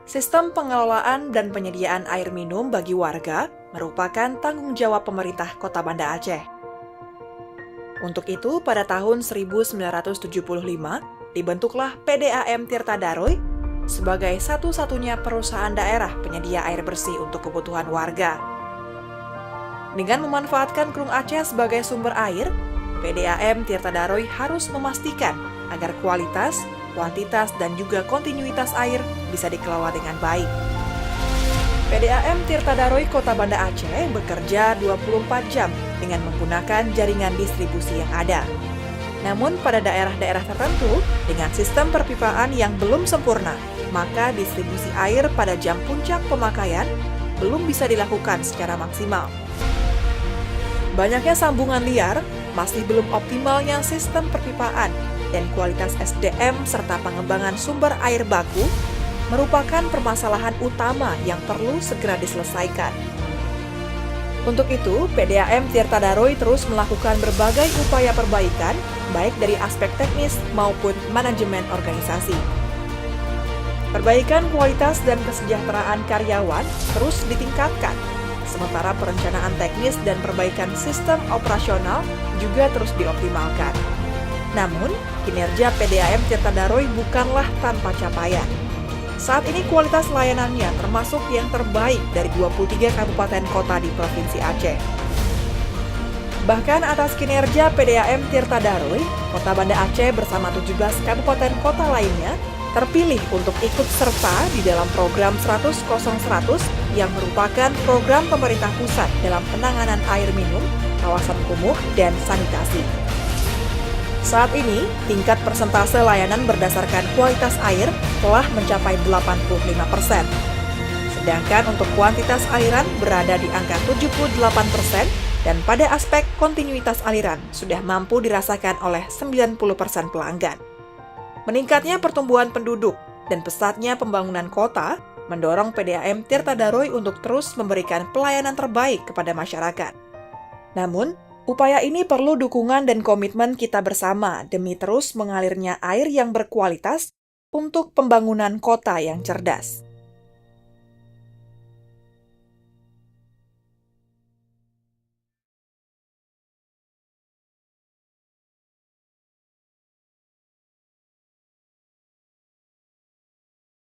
Sistem pengelolaan dan penyediaan air minum bagi warga merupakan tanggung jawab pemerintah Kota Banda Aceh. Untuk itu, pada tahun 1975, dibentuklah PDAM Tirta Daroy sebagai satu-satunya perusahaan daerah penyedia air bersih untuk kebutuhan warga. Dengan memanfaatkan Krung Aceh sebagai sumber air, PDAM Tirta Daroy harus memastikan agar kualitas, kuantitas, dan juga kontinuitas air bisa dikelola dengan baik. PDAM Tirta Daroy Kota Banda Aceh bekerja 24 jam dengan menggunakan jaringan distribusi yang ada. Namun pada daerah-daerah tertentu dengan sistem perpipaan yang belum sempurna, maka distribusi air pada jam puncak pemakaian belum bisa dilakukan secara maksimal. Banyaknya sambungan liar, masih belum optimalnya sistem perpipaan, dan kualitas SDM serta pengembangan sumber air baku merupakan permasalahan utama yang perlu segera diselesaikan. Untuk itu, PDAM Tirta Daroy terus melakukan berbagai upaya perbaikan, baik dari aspek teknis maupun manajemen organisasi. Perbaikan kualitas dan kesejahteraan karyawan terus ditingkatkan, sementara perencanaan teknis dan perbaikan sistem operasional juga terus dioptimalkan. Namun, kinerja PDAM Tirta Daroy bukanlah tanpa capaian. Saat ini kualitas layanannya termasuk yang terbaik dari 23 kabupaten kota di Provinsi Aceh. Bahkan atas kinerja PDAM Tirta Daroy, Kota Banda Aceh bersama 17 kabupaten kota lainnya terpilih untuk ikut serta di dalam program 100 yang merupakan program pemerintah pusat dalam penanganan air minum, kawasan kumuh, dan sanitasi. Saat ini, tingkat persentase layanan berdasarkan kualitas air telah mencapai 85%. Sedangkan untuk kuantitas aliran berada di angka 78% dan pada aspek kontinuitas aliran sudah mampu dirasakan oleh 90% pelanggan. Meningkatnya pertumbuhan penduduk dan pesatnya pembangunan kota mendorong PDAM Tirta Daroy untuk terus memberikan pelayanan terbaik kepada masyarakat. Namun, upaya ini perlu dukungan dan komitmen kita bersama demi terus mengalirnya air yang berkualitas untuk pembangunan kota yang cerdas.